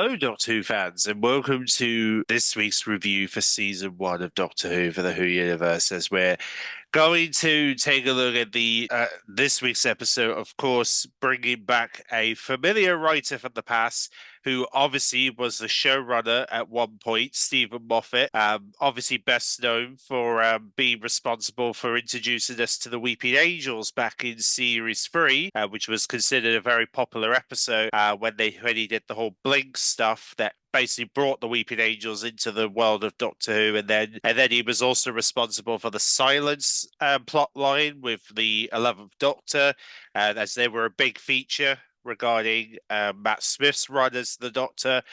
Hello, Doctor Who fans, and welcome to this week's review for season one of Doctor Who for the Who universe. As we're going to take a look at the this week's episode, of course, bringing back a familiar writer from the past who obviously was the showrunner at one point, Stephen Moffat, obviously best known for being responsible for introducing us to the Weeping Angels back in series three, which was considered a very popular episode when he did the whole Blink stuff that basically brought the Weeping Angels into the world of Doctor Who, and then he was also responsible for the Silence plot line with the 11th Doctor, as they were a big feature regarding Matt Smith's run as the Doctor.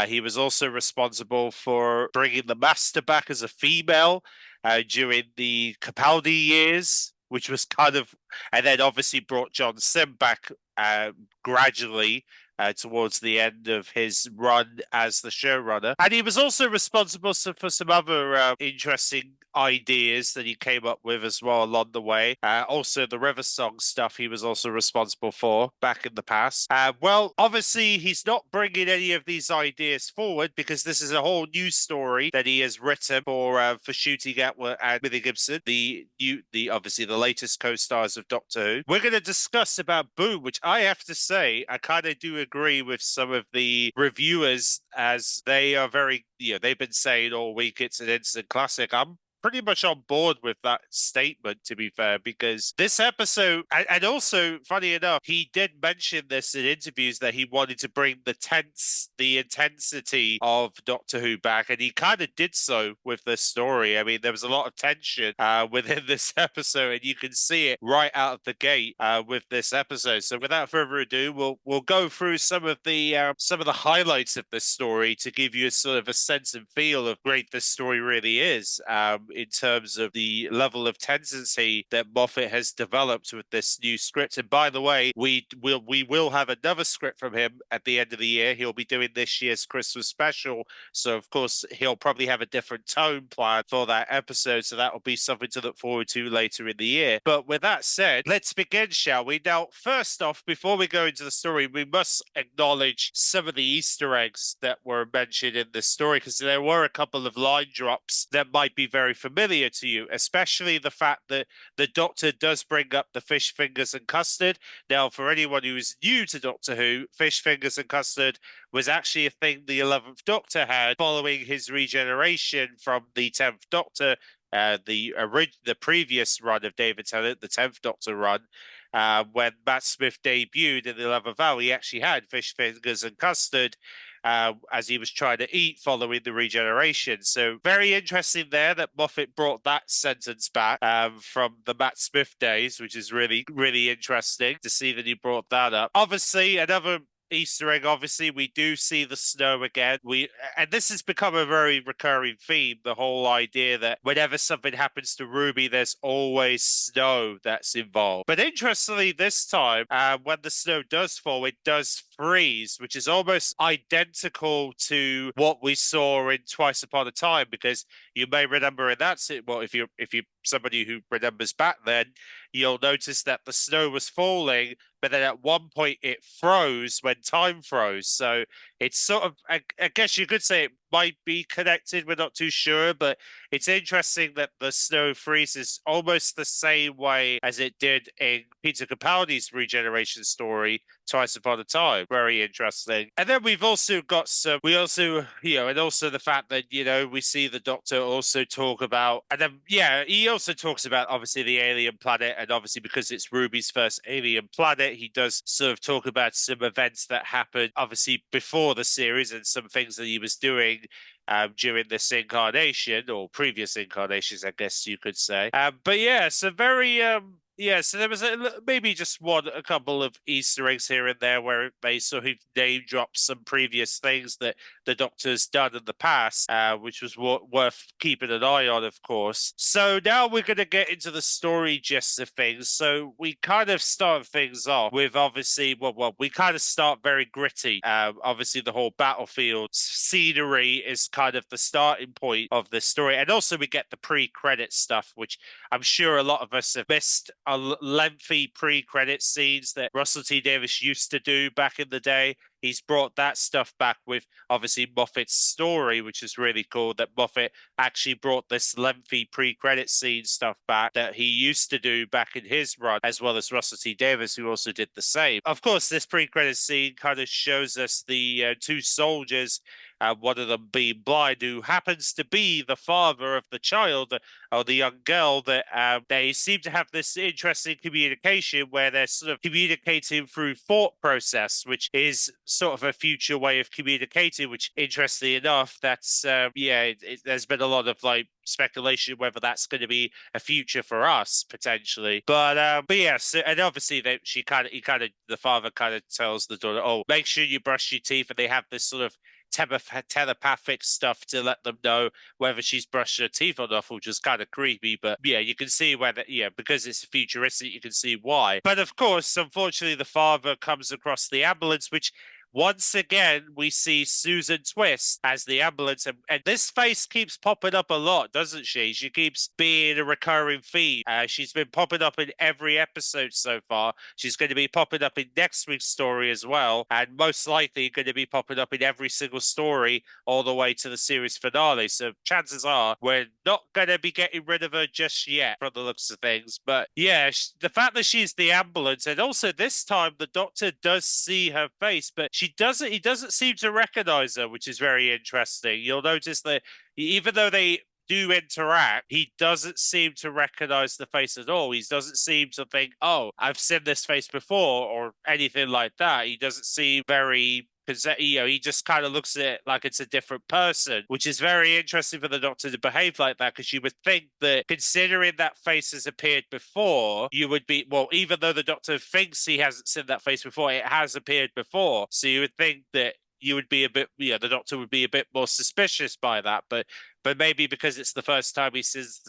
He was also responsible for bringing the Master back as a female during the Capaldi years, which was kind of, and then obviously brought John Sim back gradually towards the end of his run as the showrunner. And he was also responsible for some other interesting ideas that he came up with as well along the way. Also, the River Song stuff he was also responsible for back in the past. Well, obviously, he's not bringing any of these ideas forward because this is a whole new story that he has written for shooting Atwood and Billy Gibson, the obviously the latest co-stars of Doctor Who. We're going to discuss about Boom, which I have to say, I kind of do agree with some of the reviewers as they are very, they've been saying all week it's an instant classic. I'm pretty much on board with that statement, to be fair, because this episode, and also, funny enough, he did mention this in interviews that he wanted to bring the intensity of Doctor Who back, and he kind of did so with this story. I mean, there was a lot of tension within this episode, and you can see it right out of the gate with this episode. So, without further ado, we'll go through some of the highlights of this story to give you a sort of a sense and feel of great this story really is. In terms of the level of tendency that Moffat has developed with this new script. And by the way, we will have another script from him at the end of the year. He'll be doing this year's Christmas special. So, of course, he'll probably have a different tone plan for that episode. So that will be something to look forward to later in the year. But with that said, let's begin, shall we? Now, first off, before we go into the story, we must acknowledge some of the Easter eggs that were mentioned in the story, because there were a couple of line drops that might be very familiar to you, especially the fact that the Doctor does bring up the fish fingers and custard. Now, for anyone who is new to Doctor Who, fish fingers and custard was actually a thing the 11th Doctor had following his regeneration from the 10th Doctor, the previous run of David Tennant, the 10th Doctor run. When Matt Smith debuted in the 11th Hour, he actually had fish fingers and custard as he was trying to eat following the regeneration. So very interesting there that Moffat brought that sentence back from the Matt Smith days, which is really, really interesting to see that he brought that up. Obviously, another Easter egg, obviously, we do see the snow again. And this has become a very recurring theme, the whole idea that whenever something happens to Ruby, there's always snow that's involved. But interestingly, this time, when the snow does fall, it does freeze, which is almost identical to what we saw in Twice Upon a Time, because you may remember in that, well, if you somebody who remembers back then, you'll notice that the snow was falling, but then at one point it froze when time froze. So it's sort of, I guess you could say it might be connected. We're not too sure, but it's interesting that the snow freezes almost the same way as it did in Peter Capaldi's regeneration story, Twice Upon a Time. Very interesting. And then we've also got and also the fact that, we see the Doctor also talk about, and then, he also talks about obviously the alien planet, and obviously because it's Ruby's first alien planet, he does sort of talk about some events that happened obviously before the series and some things that he was doing during this incarnation or previous incarnations, I guess you could say. But yeah, so very so there was maybe just a couple of Easter eggs here and there where they sort of name drop some previous things that the Doctor's done in the past, which was worth keeping an eye on, of course. So now we're going to get into the story gist of things. So we kind of start things off with obviously, we kind of start very gritty. Obviously, the whole battlefield scenery is kind of the starting point of the story. And also we get the pre-credit stuff, which I'm sure a lot of us have missed. Lengthy pre-credit scenes that Russell T Davies used to do back in the day. he's brought that stuff back with obviously Moffat's story, which is really cool that Moffat actually brought this lengthy pre-credit scene stuff back that he used to do back in his run, as well as Russell T Davies, who also did the same. Of course, this pre-credit scene kind of shows us the two soldiers, one of them being blind, who happens to be the father of the child or the young girl, that they seem to have this interesting communication where they're sort of communicating through thought process, which is sort of a future way of communicating, which interestingly enough, that's there's been a lot of like speculation whether that's going to be a future for us potentially. But yes, and obviously the father kind of tells the daughter, "Oh, make sure you brush your teeth," and they have this sort of telepathic stuff to let them know whether she's brushed her teeth or not, which is kind of creepy. But yeah, you can see whether, because it's futuristic, you can see why. But of course, unfortunately, the father comes across the ambulance, which once again, we see Susan Twist as the ambulance, and this face keeps popping up a lot, doesn't she? She keeps being a recurring theme. She's been popping up in every episode so far. She's going to be popping up in next week's story as well, and most likely going to be popping up in every single story all the way to the series finale. So chances are we're not going to be getting rid of her just yet, from the looks of things. But yeah, the fact that she's the ambulance, and also this time the Doctor does see her face, but he doesn't seem to recognize her, which is very interesting. You'll notice that even though they do interact, he doesn't seem to recognize the face at all. He doesn't seem to think, "Oh, I've seen this face before," or anything like that. He doesn't seem very, because he just kind of looks at it like it's a different person, which is very interesting for the Doctor to behave like that, because you would think that considering that face has appeared before, you would be, well, even though the Doctor thinks he hasn't seen that face before, it has appeared before, so you would think that you would be a bit, the Doctor would be a bit more suspicious by that, but maybe because it's the first time he sees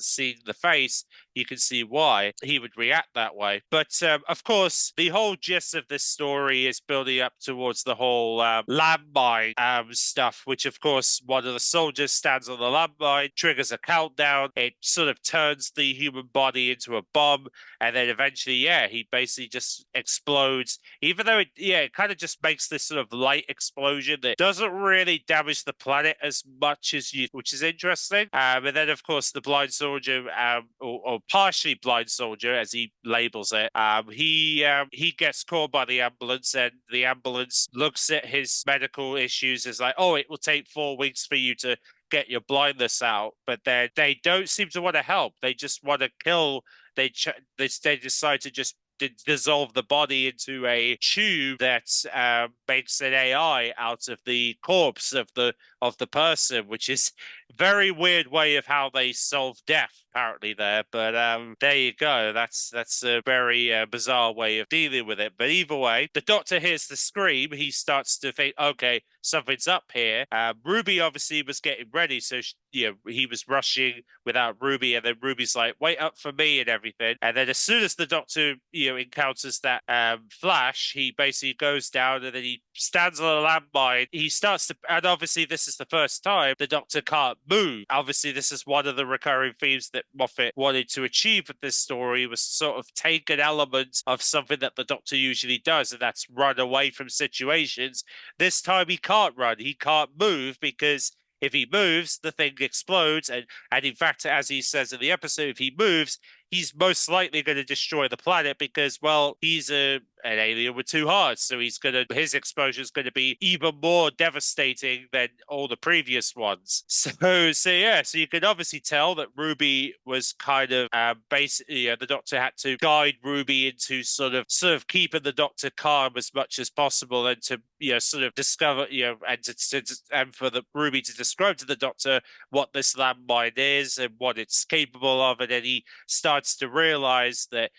the face, you can see why he would react that way. But of course, the whole gist of this story is building up towards the whole landmine stuff, which of course one of the soldiers stands on the landmine, triggers a countdown, it sort of turns the human body into a bomb, and then eventually, he basically just explodes, even though it kind of just makes this sort of light explosion that doesn't really damage the planet as much as which is interesting. And then, of course, the blind soldier, or partially blind soldier, as he labels it, he gets called by the ambulance, and the ambulance looks at his medical issues as like, "Oh, it will take 4 weeks for you to get your blindness out," but then they don't seem to want to help. They just want to kill. They decide to just dissolve the body into a tube that makes an AI out of the corpse of the person, which is very weird way of how they solve death apparently there. But there you go. That's a very bizarre way of dealing with it. But either way, the Doctor hears the scream. He starts to think, okay, something's up here. Ruby obviously was getting ready, so he was rushing without Ruby, and then Ruby's like, "Wait up for me," and everything. And then as soon as the Doctor encounters that flash, he basically goes down, and then he stands on a landmine. He starts to, and obviously this is the first time the Doctor can't move. Obviously, this is one of the recurring themes that Moffat wanted to achieve with this story, was sort of take an element of something that the Doctor usually does, and that's run away from situations. This time he can't run, he can't move, because if he moves, the thing explodes, and in fact, as he says in the episode, if he moves, he's most likely going to destroy the planet, because, well, he's an alien with two hearts, so his exposure is going to be even more devastating than all the previous ones. So you can obviously tell that Ruby was kind of basically, the Doctor had to guide Ruby into sort of keeping the Doctor calm as much as possible, and to sort of discover, and for the Ruby to describe to the Doctor what this landmine is and what it's capable of, and then he starts to realize that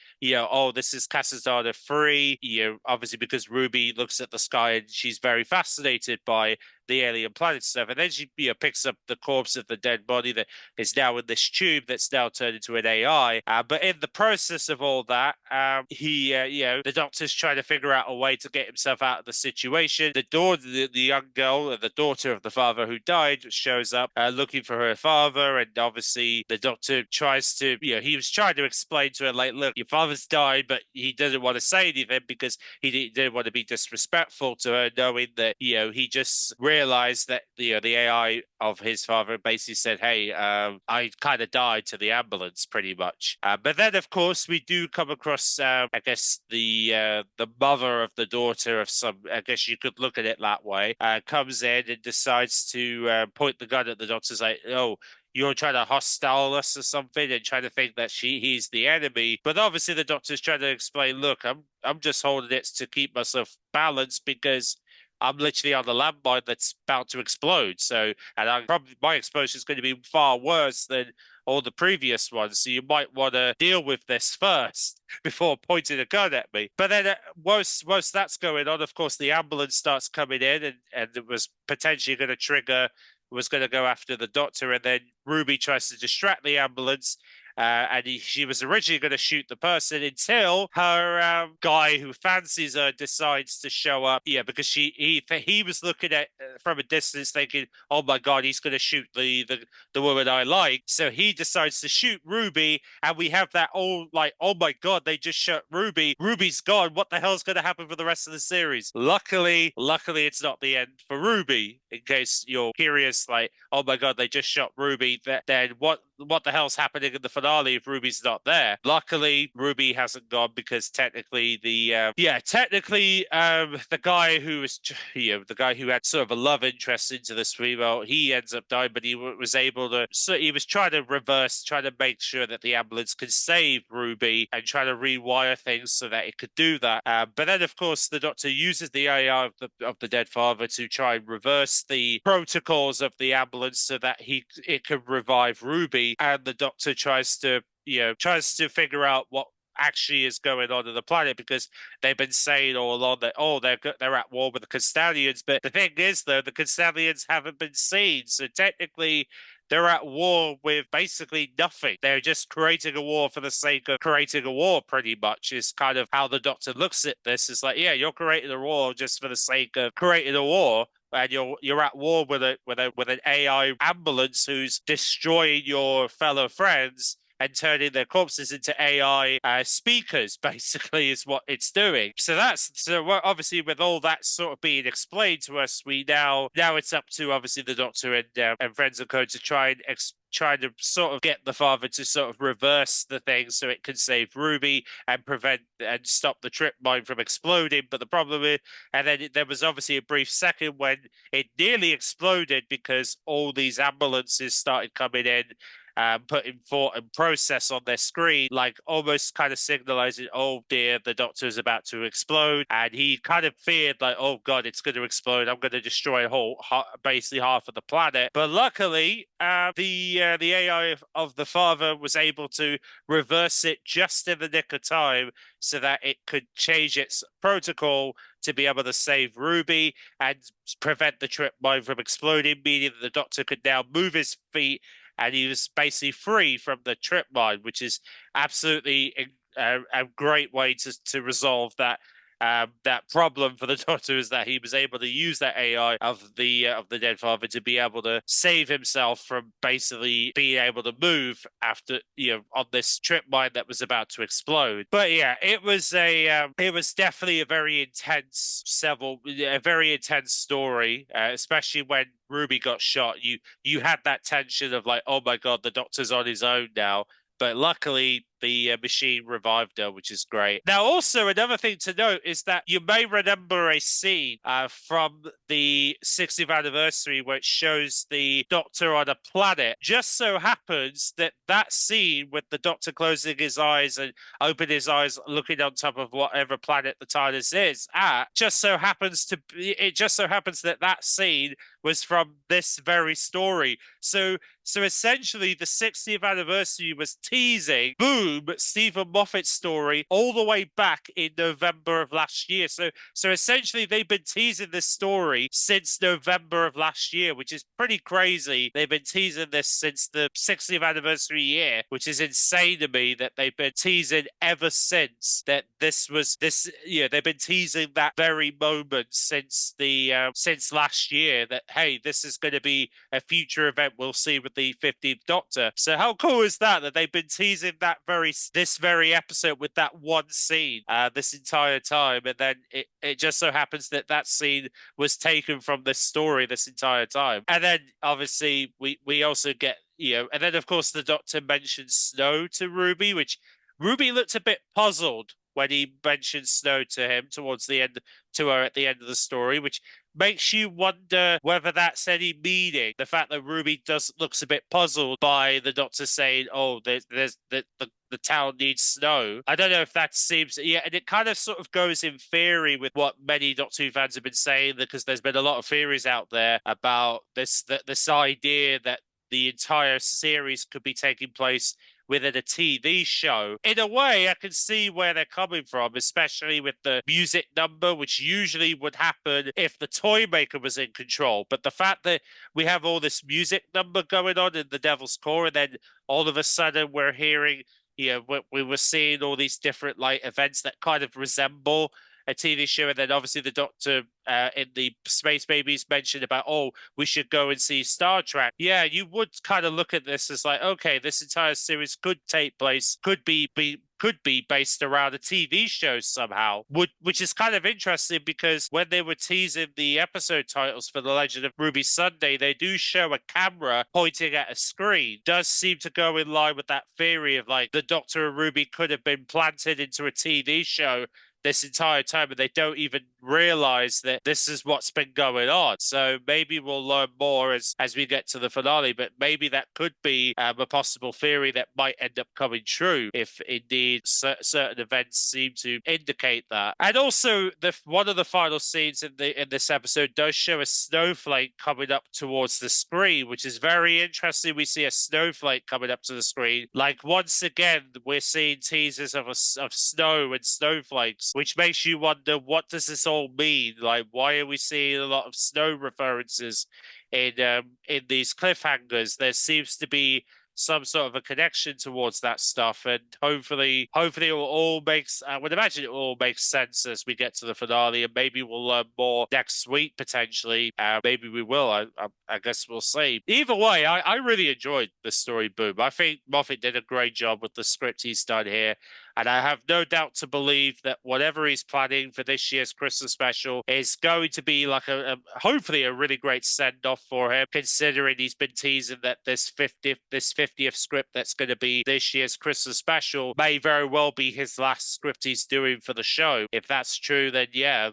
this is Cassandra 3, obviously because Ruby looks at the sky and she's very fascinated by the alien planet stuff. And then she picks up the corpse of the dead body that is now in this tube that's now turned into an AI. But in the process of all that, the doctor's trying to figure out a way to get himself out of the situation. The young girl, the daughter of the father who died, shows up looking for her father, and obviously the doctor tries to, he was trying to explain to her, like, look, your father's died, but he doesn't want to say anything because he didn't want to be disrespectful to her, knowing that, he just realized that, the AI of his father basically said, hey, I kind of died to the ambulance, pretty much. But then, of course, we do come across, I guess, the mother of the daughter of some, I guess you could look at it that way, comes in and decides to point the gun at the doctor's like, oh, you're trying to hostile us or something, and trying to think that he's the enemy. But obviously the doctor's trying to explain, look, I'm just holding it to keep myself balanced because I'm literally on the landmine that's about to explode. So, and my exposure is going to be far worse than all the previous ones. So you might want to deal with this first before pointing a gun at me. But then whilst that's going on, of course, the ambulance starts coming in, and it was potentially going to trigger, was going to go after the doctor. And then Ruby tries to distract the ambulance. And she was originally going to shoot the person until her guy who fancies her decides to show up. Yeah, because he was looking at from a distance, thinking, "Oh my God, he's going to shoot the woman I like." So he decides to shoot Ruby, and we have that all like, "Oh my God, they just shot Ruby. Ruby's gone. What the hell's going to happen for the rest of the series?" Luckily, it's not the end for Ruby. In case you're curious, like, "Oh my God, they just shot Ruby." Then what the hell's happening in the finale if Ruby's not there? Luckily, Ruby hasn't gone, because technically the guy who was, the guy who had sort of a love interest into this female, he ends up dying, but he was able to, so he was trying to make sure that the ambulance could save Ruby and try to rewire things so that it could do that. But then, of course, the doctor uses the AI of the dead father to try and reverse the protocols of the ambulance so that it could revive Ruby. And the doctor tries to figure out what actually is going on the planet, because they've been saying all along that, oh, they're at war with the Constellians. But the thing is, though, the Constellians haven't been seen, so technically they're at war with basically nothing. They're just creating a war for the sake of creating a war, pretty much, is kind of how the doctor looks at this. It's like, yeah, you're creating a war just for the sake of creating a war, and you're at war with an AI ambulance who's destroying your fellow friends and turning their corpses into AI speakers, basically, is what it's doing. So obviously, with all that sort of being explained to us, we now it's up to obviously the doctor and friends and co to try to sort of get the father to sort of reverse the thing so it can save Ruby and prevent and stop the trip mine from exploding. But the problem is, and then there was obviously a brief second when it nearly exploded because all these ambulances started coming in, putting thought and process on their screen, like almost kind of signalizing, oh dear, the doctor is about to explode. And he kind of feared, like, oh God, it's going to explode. I'm going to destroy basically half of the planet. But luckily, the AI of the father was able to reverse it just in the nick of time so that it could change its protocol to be able to save Ruby and prevent the trip mine from exploding, meaning that the doctor could now move his feet and he was basically free from the trip mine, which is absolutely a great way to resolve that problem for the doctor, is that he was able to use that AI of the dead father to be able to save himself from basically being able to move after on this trip mine that was about to explode. But yeah, it was definitely a very intense story, especially when Ruby got shot. You had that tension of like, oh my God, the doctor's on his own now. But luckily, the machine revived her, which is great. Now, also, another thing to note is that you may remember a scene from the 60th anniversary where it shows the Doctor on a planet. Just so happens that scene with the Doctor closing his eyes and opening his eyes, looking on top of whatever planet the TARDIS is at, just so happens that scene was from this very story. So essentially, the 60th anniversary was teasing, boom, boom, Stephen Moffat's story all the way back in November of last year. So essentially they've been teasing this story since November of last year, which is pretty crazy. They've been teasing this since the 60th anniversary year, which is insane to me that they've been teasing ever since that they've been teasing that very moment since since last year that, hey, this is going to be a future event we'll see with the 15th Doctor. So how cool is that they've been teasing this very episode with that one scene this entire time, and then it just so happens that that scene was taken from this story this entire time. And then obviously we also get, and then of course the Doctor mentions Snow to Ruby, which Ruby looked a bit puzzled when he mentioned Snow to him towards the end, to her at the end of the story, which makes you wonder whether that's any meaning. The fact that Ruby looks a bit puzzled by the Doctor saying, "Oh, there's the town needs snow." I don't know if that seems, and it kind of sort of goes in theory with what many Doctor Who fans have been saying, because there's been a lot of theories out there about this idea that the entire series could be taking place within a TV show. In a way, I can see where they're coming from, especially with the music number, which usually would happen if the Toymaker was in control. But the fact that we have all this music number going on in the Devil's Core, and then all of a sudden we're hearing, we were seeing all these different events that kind of resemble a TV show, and then obviously the Doctor in the Space Babies mentioned about, oh, we should go and see Star Trek. Yeah, you would kind of look at this as like, okay, this entire series could take place, could be based around a TV show somehow, which is kind of interesting, because when they were teasing the episode titles for The Legend of Ruby Sunday, they do show a camera pointing at a screen. Does seem to go in line with that theory of the Doctor and Ruby could have been planted into a TV show this entire time, and they don't even realize that this is what's been going on. So maybe we'll learn more as we get to the finale, but maybe that could be a possible theory that might end up coming true if indeed certain events seem to indicate that. And also, one of the final scenes in this episode does show a snowflake coming up towards the screen, which is very interesting. We see a snowflake coming up to the screen. Once again, we're seeing teasers of snow and snowflakes, which makes you wonder, what does this all mean? Why are we seeing a lot of snow references in these cliffhangers? There seems to be some sort of a connection towards that stuff, and hopefully it will all I would imagine it will all make sense as we get to the finale, and maybe we'll learn more next week potentially. Maybe we will. I guess we'll see. Either way, I really enjoyed the story, Boom. I think Moffat did a great job with the script he's done here. And I have no doubt to believe that whatever he's planning for this year's Christmas special is going to be hopefully a really great send-off for him, considering he's been teasing that this 50th script that's going to be this year's Christmas special may very well be his last script he's doing for the show. If that's true, then yeah,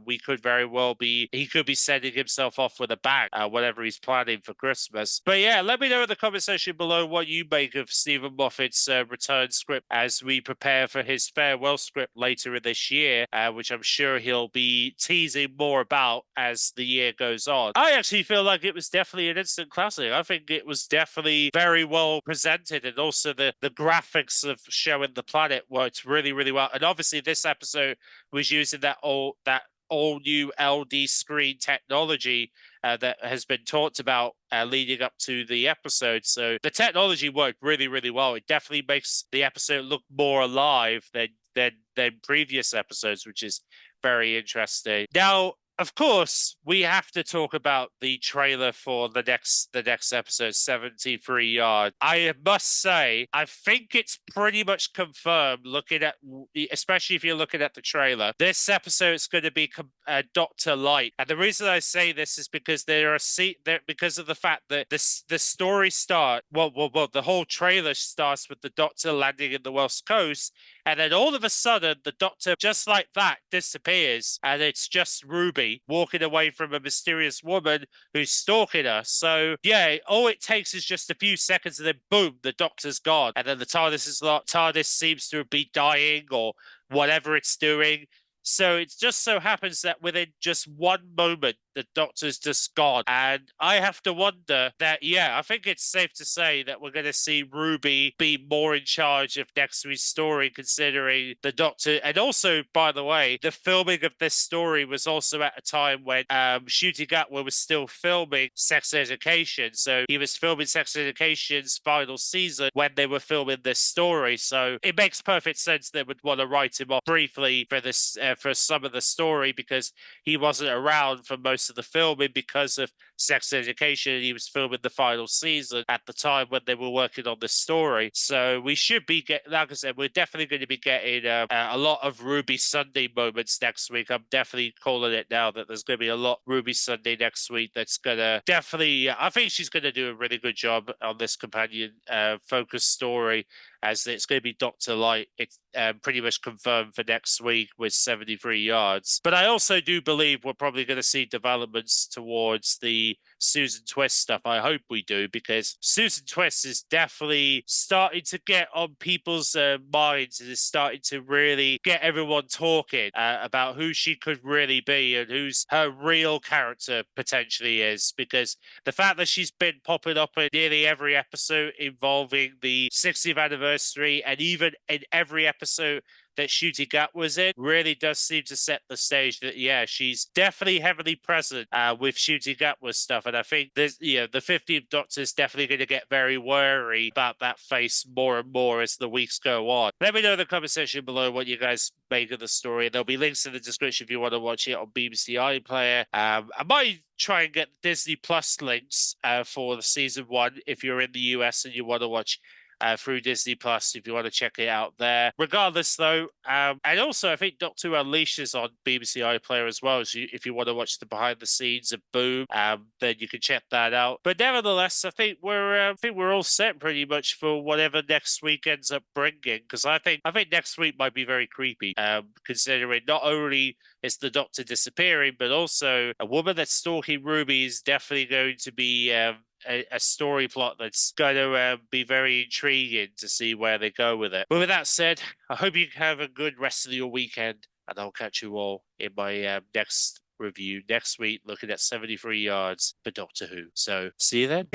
he could be sending himself off with a bang, whatever he's planning for Christmas. But yeah, let me know in the comment section below what you make of Stephen Moffat's return script as we prepare for his farewell script later in this year, which I'm sure he'll be teasing more about as the year goes on. I actually feel like it was definitely an instant classic. I think it was definitely very well presented, and also the graphics of showing the planet worked really, really well. And obviously this episode was using that all new LD screen technology that has been talked about leading up to the episode. So the technology worked really, really well. It definitely makes the episode look more alive than previous episodes, which is very interesting. Now, of course, we have to talk about the trailer for the next episode, 73 Yard. I must say, I think it's pretty much confirmed, especially if you're looking at the trailer. This episode is going to be Dr. Light. And the reason I say this is because because of the fact that the story the whole trailer starts with the Doctor landing in the West Coast, and then all of a sudden, the Doctor, just like that, disappears, and it's just Ruby walking away from a mysterious woman who's stalking her. So, yeah, all it takes is just a few seconds, and then boom, the Doctor's gone. And then the TARDIS is locked. TARDIS seems to be dying or whatever it's doing. So it just so happens that within just one moment, the Doctor's just gone. And I have to wonder that, yeah, I think it's safe to say that we're going to see Ruby be more in charge of next week's story, considering the Doctor. And also, by the way, the filming of this story was also at a time when Ncuti Gatwa was still filming Sex Education. So he was filming Sex Education's final season when they were filming this story. So it makes perfect sense they would want to write him off briefly for this for some of the story, because he wasn't around for most of the filming because of Sex Education. He was filming the final season at the time when they were working on this story. So we should be like I said, we're definitely going to be getting a lot of Ruby Sunday moments next week. I'm definitely calling it now that there's going to be a lot Ruby Sunday next week. That's going to definitely, I think she's going to do a really good job on this companion focus story, as it's going to be Dr. Light. It's pretty much confirmed for next week with 73 yards. But I also do believe we're probably going to see developments towards the Susan Twist stuff. I hope we do, because Susan Twist is definitely starting to get on people's minds and is starting to really get everyone talking about who she could really be and who's her real character potentially is. Because the fact that she's been popping up in nearly every episode involving the 60th anniversary, and even in every episode that Ncuti Gatwa was in, really does seem to set the stage that, yeah, she's definitely heavily present with Ncuti Gatwa stuff. And I think this, the 15th Doctor is definitely going to get very wary about that face more and more as the weeks go on. Let me know in the comment section below what you guys make of the story. There'll be links in the description if you want to watch it on BBC iPlayer. I might try and get Disney Plus links for the season 1 if you're in the US and you want to watch through Disney Plus if you want to check it out there. Regardless, though, and also I think Doctor Who Unleashed is on BBC iPlayer as well. So if you want to watch the behind the scenes of Boom, then you can check that out. But nevertheless, I think we're all set pretty much for whatever next week ends up bringing. Because I think next week might be very creepy, considering not only is the Doctor disappearing, but also a woman that's stalking Ruby is definitely going to be a story plot that's going to be very intriguing to see where they go with it. But with that said, I hope you have a good rest of your weekend, and I'll catch you all in my next review next week, looking at 73 yards for Doctor Who. So see you then.